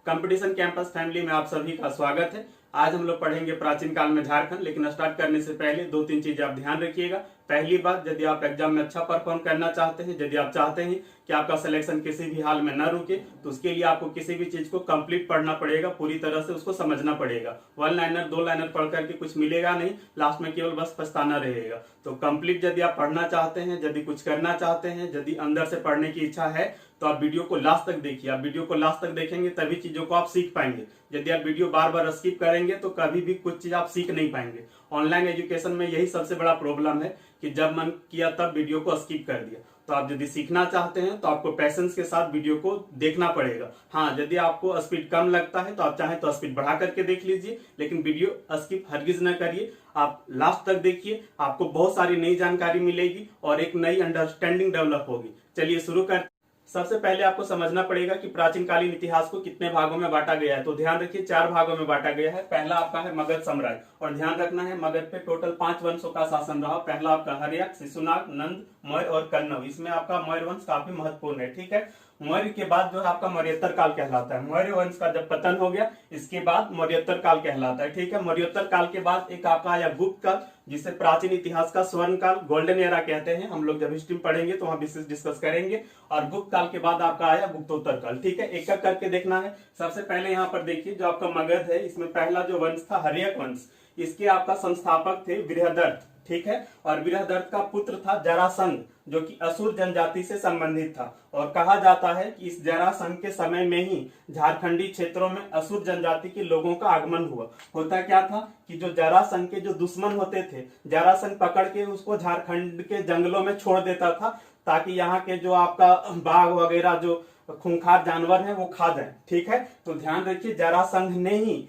Competition campus family में आप सभी का स्वागत है। आज हम लोग पढ़ेंगे प्राचीन काल में झारखंड, लेकिन स्टार्ट करने से पहले दो तीन चीजें आप ध्यान रखिएगा। पहली बात, यदि आप एग्जाम में अच्छा परफॉर्म करना चाहते हैं, यदि आप चाहते हैं कि आपका सिलेक्शन किसी भी हाल में न रुके, तो उसके लिए आपको किसी भी चीज को कंप्लीट पढ़ना पड़ेगा, पूरी तरह से उसको समझना पड़ेगा। वन लाइनर दो लाइनर पढ़ करके कुछ मिलेगा नहीं, लास्ट में केवल बस पछताना रहेगा। तो कंप्लीट यदि आप पढ़ना चाहते हैं, यदि कुछ करना चाहते हैं, यदि अंदर से पढ़ने की इच्छा है, तो आप वीडियो को लास्ट तक देखिए। आप वीडियो को लास्ट तक देखेंगे तभी चीजों को आप सीख पाएंगे। यदि आप वीडियो बार बार स्किप करेंगे तो कभी भी कुछ चीज आप सीख नहीं पाएंगे। ऑनलाइन एजुकेशन में यही सबसे बड़ा प्रॉब्लम है कि जब मन किया तब वीडियो को स्किप कर दिया। तो आप यदि सीखना चाहते हैं तो आपको पैशंस के साथ वीडियो को देखना पड़ेगा। हाँ, यदि आपको स्पीड कम लगता है तो आप चाहें तो स्पीड बढ़ा करके देख लीजिए, लेकिन वीडियो स्किप हरगिज न करिए। आप लास्ट तक देखिए, आपको बहुत सारी नई जानकारी मिलेगी और एक नई अंडरस्टैंडिंग डेवलप होगी। चलिए शुरू करते। सबसे पहले आपको समझना पड़ेगा कि प्राचीन कालीन इतिहास को कितने भागों में बांटा गया है। तो ध्यान रखिए, 4 भागों में बांटा गया है। पहला आपका है मगध साम्राज्य, और ध्यान रखना है मगध पे टोटल 5 वंशों का शासन रहा। पहला आपका हर्यक, शिशुनाग, नंद, मौर्य और कण्व। इसमें आपका मौर्य वंश काफी महत्वपूर्ण है, ठीक है। मौर्य के बाद जो है आपका मौर्योत्तर काल कहलाता है। मौर्य वंश का जब पतन हो गया, इसके बाद मौर्योत्तर काल कहलाता है, ठीक है। मौर्योत्तर काल के बाद एक आपका आया गुप्त काल, जिसे प्राचीन इतिहास का स्वर्ण काल, गोल्डन एरा कहते हैं। हम लोग जब हिस्ट्री पढ़ेंगे तो वहां विशेष डिस्कस करेंगे। और गुप्त काल के बाद आपका आया गुप्तोत्तर काल, ठीक है। एक एक करके देखना है। सबसे पहले यहाँ पर देखिए, जो आपका मगध है, इसमें पहला जो वंश था हर्यक वंश। इसके आपका संस्थापक थे बृहदर्थ, ठीक है। और बृहदर्थ का पुत्र था जरासंध, जो कि असुर जनजाति से संबंधित था। और कहा जाता है कि इस जरासंध के समय में ही झारखंडी क्षेत्रों में असुर जनजाति के लोगों का आगमन हुआ। होता क्या था कि जो जरासंध के जो दुश्मन होते थे, जरासंध पकड़ के उसको झारखंड के जंगलों में छोड़ देता था, ताकि यहाँ के जो आपका बाघ वगैरह जो खूंखार जानवर हैं वो खा जाए, ठीक है। तो ध्यान रखिए, जरासंध ने ही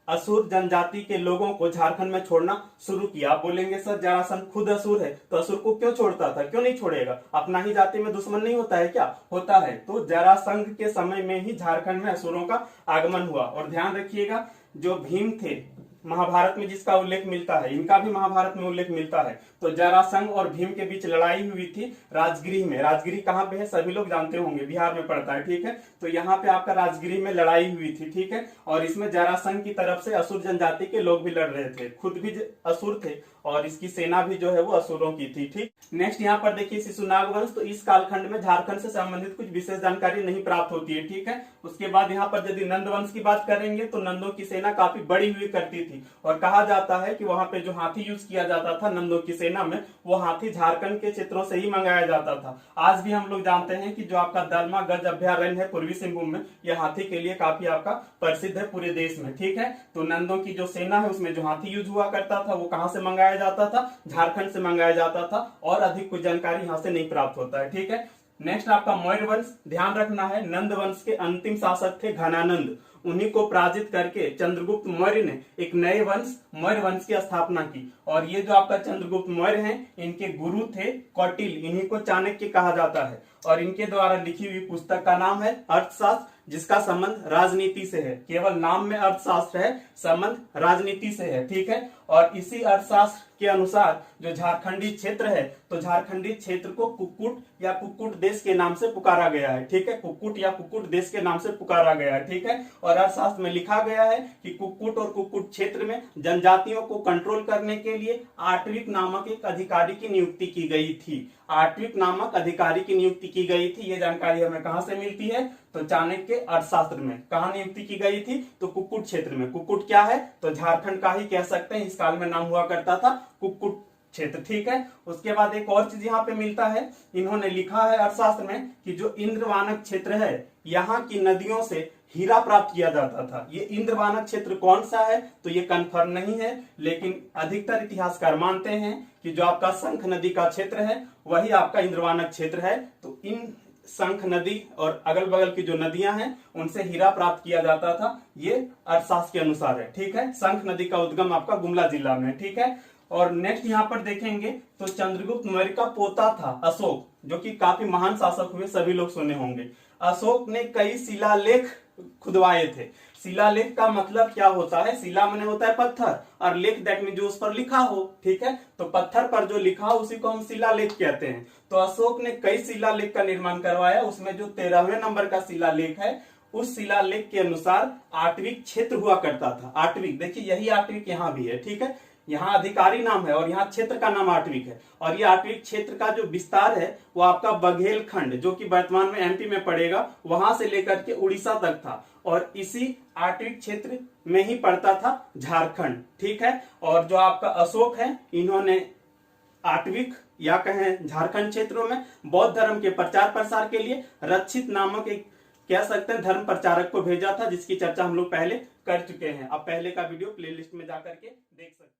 असुर जनजाति के लोगों को झारखंड में छोड़ना शुरू किया। आप बोलेंगे सर जरासंध खुद असुर है, तो असुर को क्यों छोड़ता था? क्यों नहीं छोड़ेगा? अपना ही जाति में दुश्मन नहीं होता है क्या? होता है। तो जरासंध के समय में ही झारखंड में असुरों का आगमन हुआ। और ध्यान रखिएगा, जो भीम थे, महाभारत में जिसका उल्लेख मिलता है, इनका भी महाभारत में उल्लेख मिलता है। तो जरासंध और भीम के बीच लड़ाई हुई थी राजगिरी में। राजगिरी कहाँ पे है? सभी लोग जानते होंगे, बिहार में पड़ता है, ठीक है। तो यहाँ पे आपका राजगिरी में लड़ाई हुई थी, ठीक है। और इसमें जरासंध की तरफ से असुर जनजाति के लोग भी लड़ रहे थे, खुद भी असुर थे और इसकी सेना भी जो है वो असुरों की थी, ठीक। नेक्स्ट यहाँ पर देखिए शिशुनाग वंश। तो इस कालखंड में झारखंड से संबंधित कुछ विशेष जानकारी नहीं प्राप्त होती है, ठीक है। उसके बाद यहाँ पर यदि नंद वंश की बात करेंगे तो नंदों की सेना काफी बड़ी हुई करती थी। और कहा जाता है कि वहां पे जो हाथी यूज किया जाता था नंदों की सेना में, वो हाथी झारखंड के क्षेत्रों से ही मंगाया जाता था। आज भी हम लोग जानते हैं कि जो आपका दलमा गज अभ्यारण्य है पूर्वी सिंहभूम में, यह हाथी के लिए काफी आपका प्रसिद्ध है पूरे देश में, ठीक है। तो नंदों की जो सेना है उसमें जो हाथी यूज हुआ करता था वो कहां से मंगाया जाता था? झारखंड से मंगाया जाता था। और अधिक कुछ जानकारी यहां से नहीं प्राप्त होता है, ठीक है। नेक्स्ट आपका मौर्य वंश। ध्यान रखना है, नंद वंश के अंतिम शासक थे घनानंद। उन्हीं को पराजित करके चंद्रगुप्त मौर्य ने एक नए वंश मौर्य वंश की स्थापना की। और ये जो आपका चंद्रगुप्त मौर्य हैं, इनके गुरु थे कौटिल्य, इन्हीं को चाणक्य कहा जाता है। और इनके द्वारा लिखी हुई पुस्तक का नाम है अर्थशास्त्र, जिसका संबंध राजनीति से है। केवल नाम में अर्थशास्त्र है, संबंध राजनीति से है, ठीक है। और इसी अर्थशास्त्र के अनुसार जो झारखंडी क्षेत्र है, तो झारखंडी क्षेत्र को कुक्कुट या कुक्कुट देश के नाम से पुकारा गया है, ठीक है। कुक्कुट या कुक्कुट देश के नाम से पुकारा गया है, ठीक है। और अर्थशास्त्र में लिखा गया है कि कुक्कुट और कुक्कुट क्षेत्र में जनजातियों को कंट्रोल करने के लिए आर्टविक नामक एक अधिकारी की नियुक्ति की गई थी। आर्टविक नामक अधिकारी की नियुक्ति की गई थी। ये जानकारी हमें कहां से मिलती है? तो चाणक्य अर्थशास्त्र में। कहां नियुक्ति की गई थी? तो कुक्कुट क्षेत्र में। कुक्कुट क्या है? तो झारखंड का ही कह सकते हैं, इस काल में नाम हुआ करता था कुक्कुट क्षेत्र, ठीक है। उसके बाद एक और चीज यहाँ पे मिलता है, इन्होंने लिखा है अर्थशास्त्र में कि जो इंद्रवानक क्षेत्र है, यहाँ की नदियों से हीरा प्राप्त किया जाता था। ये इंद्रवानक क्षेत्र कौन सा है? तो ये कंफर्म नहीं है, लेकिन अधिकतर इतिहासकार मानते हैं कि जो आपका शंख नदी का क्षेत्र है वही आपका इंद्रवानक क्षेत्र है। तो इन शंख नदी और अगल बगल की जो नदियां हैं उनसे हीरा प्राप्त किया जाता था। ये अर्थशास्त्र के अनुसार है, ठीक है। शंख नदी का उद्गम आपका गुमला जिला में, ठीक है। और नेक्स्ट यहाँ पर देखेंगे तो चंद्रगुप्त मौर्य का पोता था अशोक, जो कि काफी महान शासक हुए, सभी लोग सुने होंगे। अशोक ने कई शिलालेख खुदवाए थे। शिलालेख का मतलब क्या होता है? शिला माने होता है पत्थर, और लेख दैट मीन जो उस पर लिखा हो, ठीक है। तो पत्थर पर जो लिखा हो उसी को हम शिलालेख कहते हैं। तो अशोक ने कई शिलालेख का निर्माण करवाया। उसमें जो 13वें नंबर का शिलालेख है उस शिलालेख के अनुसार आटविक क्षेत्र हुआ करता था। आटविक, देखिए यही आटविक यहाँ भी है, ठीक है, यहाँ अधिकारी नाम है और यहाँ क्षेत्र का नाम आटविक है। और ये आटविक क्षेत्र का जो विस्तार है वो आपका बघेलखंड, जो कि वर्तमान में एमपी में पड़ेगा, वहां से लेकर के उड़ीसा तक था। और इसी आटविक क्षेत्र में ही पड़ता था झारखंड, ठीक है। और जो आपका अशोक है, इन्होंने आटविक या कहें झारखंड क्षेत्रों में बौद्ध धर्म के प्रचार प्रसार के लिए रक्षित नामक एक कह सकते हैं धर्म प्रचारक को भेजा था, जिसकी चर्चा हम लोग पहले कर चुके हैं। आप पहले का वीडियो प्लेलिस्ट में जाकर के देख सकते हैं।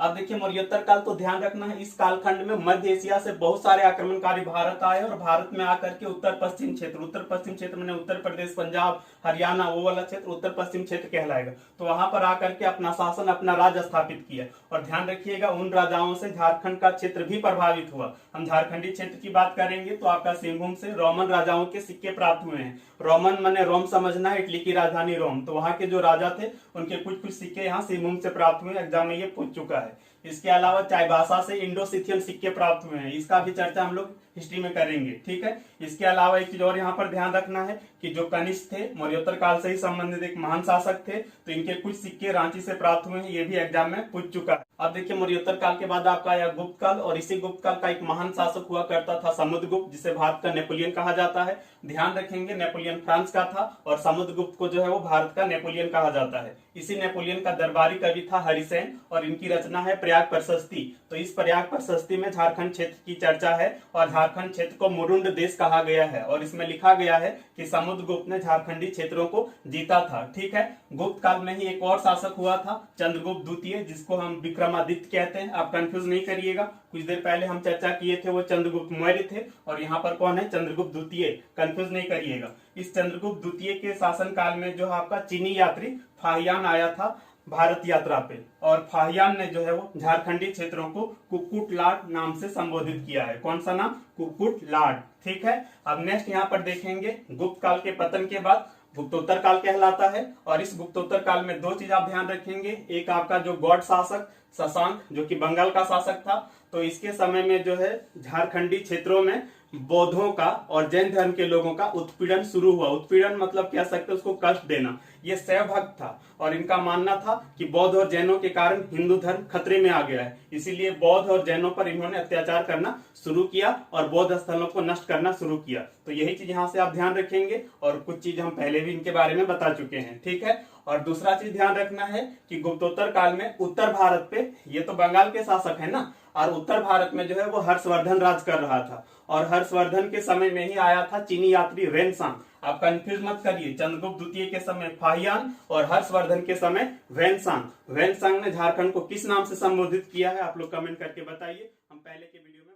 अब देखिए मौर्योत्तर काल, तो ध्यान रखना है इस कालखंड में मध्य एशिया से बहुत सारे आक्रमणकारी भारत आए और भारत में आकर के उत्तर पश्चिम क्षेत्र में उत्तर प्रदेश, पंजाब, हरियाणा, वो वाला क्षेत्र उत्तर पश्चिम क्षेत्र कहलाएगा। तो वहां पर आकर के अपना शासन, अपना राज्य स्थापित किया। और ध्यान रखिएगा उन राजाओं से झारखंड का क्षेत्र भी प्रभावित हुआ। हम झारखंडी क्षेत्र की बात करेंगे तो आपका सिंहभूम से रोमन राजाओं के सिक्के प्राप्त हुए हैं। रोमन माने रोम समझना है, इटली की राजधानी रोम। तो वहां के जो राजा थे उनके कुछ कुछ सिक्के यहाँ सिंहभूम से प्राप्त हुए। एग्जाम में ये पूछ चुका है। इसके अलावा चाईबासा से इंडो-सिथियन सिक्के प्राप्त हुए हैं, इसका भी चर्चा हम लोग हिस्ट्री में करेंगे, ठीक है। इसके अलावा एक चीज और यहाँ पर ध्यान रखना है कि जो कनिष्क थे मौर्योत्तर काल से ही संबंधित एक महान शासक थे, तो इनके कुछ सिक्के रांची से प्राप्त हुए हैं, ये भी एग्जाम में पूछ चुका है। अब देखिए मौर्योत्तर काल के बाद आपका आया गुप्त काल, और इसी गुप्त काल का एक महान शासक हुआ करता था समुद्रगुप्त, जिसे भारत का नेपोलियन कहा जाता है। ध्यान रखेंगे नेपोलियन फ्रांस का था और समुद्रगुप्त को जो है वो भारत का नेपोलियन कहा जाता है। इसी नेपोलियन का दरबारी कवि था हरिसेन और इनकी रचना है प्रयाग प्रशस्ति। तो इस प्रयाग प्रशस्ति में झारखंड क्षेत्र की चर्चा है और झारखंड क्षेत्र को मुरुंड देश कहा गया है और इसमें लिखा गया है कि समुद्रगुप्त ने झारखंडी क्षेत्रों को जीता था, ठीक है। गुप्त काल में ही एक और शासक हुआ था चंद्रगुप्त द्वितीय, जिसको हम विक्रमादित्य कहते हैं। आप कंफ्यूज नहीं करिएगा, कुछ देर पहले हम चर्चा किए थे वो चंद्रगुप्त मौर्य थे और यहाँ पर कौन है, चंद्रगुप्त द्वितीय, कंफ्यूज नहीं करिएगा। इस चंद्रगुप्त द्वितीय के शासन काल में जो आपका चीनी यात्री फाहियान आया था भारत यात्रा पे, और फाहियान ने जो है वो झारखंडी क्षेत्रों को कुक्कुट लाट नाम से संबोधित किया है। कौन सा नाम, कुक्कुट लाट, ठीक है। अब नेक्स्ट यहाँ पर देखेंगे गुप्त काल के पतन के बाद गुप्तोत्तर काल कहलाता है। और इस गुप्तोत्तर काल में दो चीज आप ध्यान रखेंगे, एक आपका जो गौड़ शासक शशांक, जो कि बंगाल का शासक था, तो इसके समय में जो है झारखंडी क्षेत्रों में बौद्धों का और जैन धर्म के लोगों का उत्पीड़न शुरू हुआ। उत्पीड़न मतलब कह सकते हैं उसको कष्ट देना। ये शैव भक्त था और इनका मानना था कि बौद्ध और जैनों के कारण हिंदू धर्म खतरे में आ गया है, इसीलिए बौद्ध और जैनों पर इन्होंने अत्याचार करना शुरू किया और बौद्ध स्थलों को नष्ट करना शुरू किया। तो यही चीज यहाँ से आप ध्यान रखेंगे और कुछ चीज हम पहले भी इनके बारे में बता चुके हैं, ठीक है। और दूसरा चीज ध्यान रखना है कि गुप्तोत्तर काल में उत्तर भारत पे, ये तो बंगाल के शासक है ना, और उत्तर भारत में जो है वो हर्षवर्धन राज कर रहा था और हर्षवर्धन के समय में ही आया था चीनी यात्री वेनसांग। आप कंफ्यूज मत करिए, चंद्रगुप्त द्वितीय के समय फाहियान और हर्षवर्धन के समय वेनसांग। वेनसांग ने झारखंड को किस नाम से संबोधित किया है, आप लोग कमेंट करके बताइए। हम पहले के वीडियो में